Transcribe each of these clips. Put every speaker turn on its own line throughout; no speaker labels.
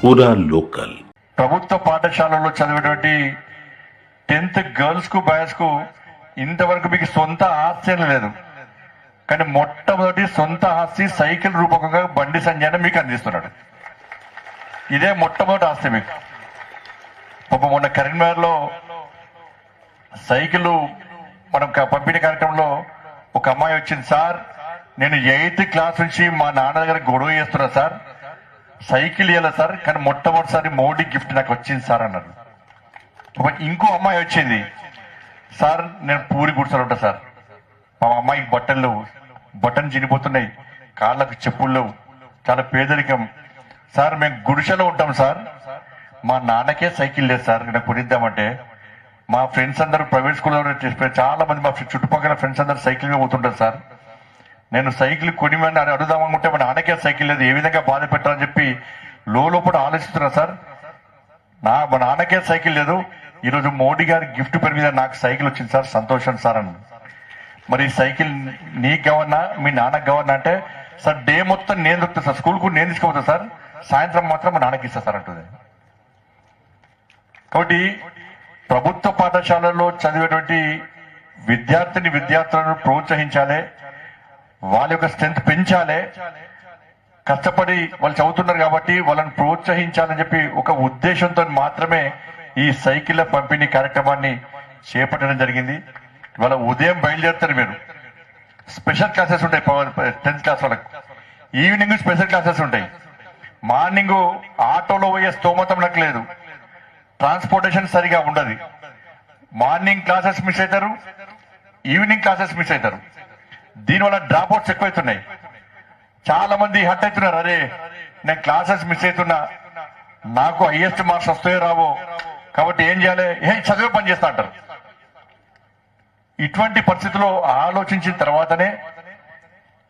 పూరా లోకల్.
ప్రభుత్వ పాఠశాలలో చదివేటువంటి 10th గర్ల్స్ కు బాయ్స్ కు ఇంతవరకు మీకు సొంత ఆస్తి లేదు, కానీ మొట్టమొదటి సొంత ఆస్తి సైకిల్ రూపకంగా బండి సంజయ్ మీకు అందిస్తున్నాడు. ఇదే మొట్టమొదటి ఆస్తి మీకు. మొన్న కరీంనగర్ లో సైకిల్ మనం పంపిణీ కార్యక్రమంలో ఒక అమ్మాయి వచ్చింది, సార్ నేను 8th క్లాస్ నుంచి మా నాన్న దగ్గర గొడవ చేస్తున్నా సార్, సైకిల్ ఇవ్వాలి సార్, కానీ మొట్టమొదటిసారి మోడీ గిఫ్ట్ నాకు వచ్చింది సార్ అన్నారు. ఇంకో అమ్మాయి వచ్చింది, సార్ నేను పూరి గుడిసెలు ఉంటా సార్, మా అమ్మాయికి బట్టలు లేవు, బటన్ చినిపోతున్నాయి, కాళ్ళకు చెప్పులు లేవు, చాలా పేదరికం సార్, మేము గుడిసెలో ఉంటాం సార్, మా నాన్నకే సైకిల్ లేదు సార్, నాకు కొనిద్దామంటే మా ఫ్రెండ్స్ అందరూ ప్రైవేట్ స్కూల్లో చాలా మంది మా చుట్టుపక్కల ఫ్రెండ్స్ అందరూ సైకిల్ మీద పోతుంటారు సార్, నేను సైకిల్ కొనిమని అడుగుదామనుకుంటే మా నాన్నకే సైకిల్ లేదు, ఏ విధంగా బాధ పెట్టాలని చెప్పి లోపల ఆలోచిస్తున్నా సార్, మా నాన్నకే సైకిల్ లేదు, ఈరోజు మోడీ గారి గిఫ్ట్ పేరు మీద నాకు సైకిల్ వచ్చింది సార్, సంతోషం సార్ అన్న. మరి సైకిల్ నీకు కావన్నా మీ నాన్నకు కావన్నా అంటే, సార్ డే మొత్తం నేను దొరుకుతాను సార్, స్కూల్కు నేను తీసుకుపోతా సార్, సాయంత్రం మాత్రం మా నాన్నకి ఇస్తా సార్ అంటుంది. కాబట్టి ప్రభుత్వ పాఠశాలల్లో చదివేటువంటి విద్యార్థులను ప్రోత్సహించాలి, వాళ్ళ యొక్క స్ట్రెంత్ పెంచాలి, కష్టపడి వాళ్ళు చదువుతున్నారు కాబట్టి వాళ్ళని ప్రోత్సహించాలని చెప్పి ఒక ఉద్దేశంతో మాత్రమే ఈ సైకిళ్ల పంపిణీ కార్యక్రమాన్ని చేపట్టడం జరిగింది. ఇవాళ ఉదయం బయలుదేరుతారు మీరు, స్పెషల్ క్లాసెస్ ఉంటాయి 10th క్లాస్ వాళ్ళకి, ఈవినింగ్ స్పెషల్ క్లాసెస్ ఉంటాయి, మార్నింగ్ ఆటోలో పోయే స్తోమతం నాకు లేదు, ట్రాన్స్పోర్టేషన్ సరిగా ఉండదు, మార్నింగ్ క్లాసెస్ మిస్ అవుతారు, ఈవినింగ్ క్లాసెస్ మిస్ అవుతారు, దీనివల్ల డ్రాప్ అవుట్స్ ఎక్కువైతున్నాయి. చాలా మంది హట్ అవుతున్నారు, అరే నేను క్లాసెస్ మిస్ అవుతున్నా, నాకు హైయెస్ట్ మార్క్స్ వస్తాయో రావో, కాబట్టి ఏం చేయాలి, చదివే పని చేస్తా అంటారు. ఇటువంటి పరిస్థితుల్లో ఆలోచించిన తర్వాతనే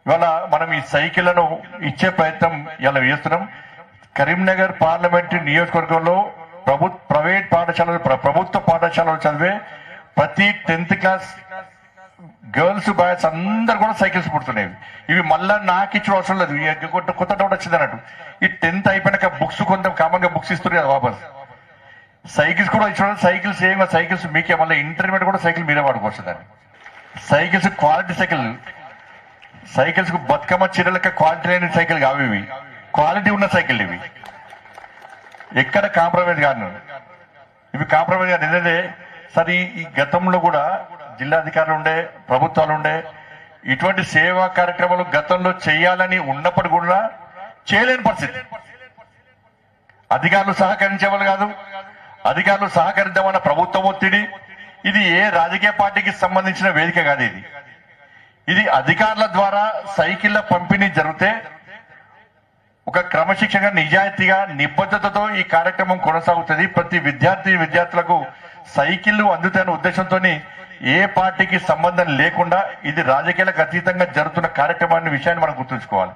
ఇవాళ మనం ఈ సైకిళ్లను ఇచ్చే ప్రయత్నం ఇలా చేస్తున్నాం. కరీంనగర్ పార్లమెంటరీ నియోజకవర్గంలో ప్రైవేట్ పాఠశాలలు ప్రభుత్వ పాఠశాలలు చదివే ప్రతి 10th క్లాస్ గర్ల్స్ బాయ్స్ అందరు కూడా సైకిల్స్ పుడుతున్నాయి. ఇవి మళ్ళా నాకు ఇచ్చిన అవసరం లేదు, కొత్త డౌట్ వచ్చింది అన్నట్టు. ఈ 10th అయిపోయినాక బుక్స్ కొంత కామన్ గా బుక్స్ ఇస్తున్నారు కదా వాపస్, సైకిల్స్ కూడా ఇచ్చిన సైకిల్స్ ఏమో సైకిల్స్ మీకే మళ్ళీ ఇంటర్మీడియట్ కూడా సైకిల్ మీరే వాడుకోవచ్చు. దాన్ని సైకిల్స్ క్వాలిటీ సైకిల్స్ కు బతుకమ్మ చీరలక క్వాలిటీ లేని సైకిల్ కావు ఇవి, క్వాలిటీ ఉన్న సైకిల్ ఇవి, ఎక్కడ కాంప్రమైజ్ కాదు, ఇవి కాంప్రమైజ్ కాదు. ఎందుకంటే సరే ఈ గతంలో కూడా జిల్లాధికారులు ఉండే, ప్రభుత్వాలు ఉండే, ఇటువంటి సేవా కార్యక్రమాలు గతంలో చేయాలని ఉన్నప్పుడు కూడా చేయలేని పరిస్థితి. అధికారులు సహకరించేవాళ్ళు కాదు, అధికారులు సహకరిద్దామన్న ప్రభుత్వం ఒత్తిడి. ఇది ఏ రాజకీయ పార్టీకి సంబంధించిన వేదిక కాదు, ఇది అధికారుల ద్వారా సైకిళ్ల పంపిణీ జరిగితే ఒక క్రమశిక్షణ, నిజాయితీగా, నిబద్ధతతో ఈ కార్యక్రమం కొనసాగుతుంది. ప్రతి విద్యార్థులకు సైకిళ్లు అందుతాయన్న ఉద్దేశంతో ఏ పార్టీకి సంబంధం లేకుండా ఇది రాజకీయాలకు అతీతంగా జరుగుతున్న కార్యక్రమాన్ని విషయాన్ని మనం గుర్తుంచుకోవాలి.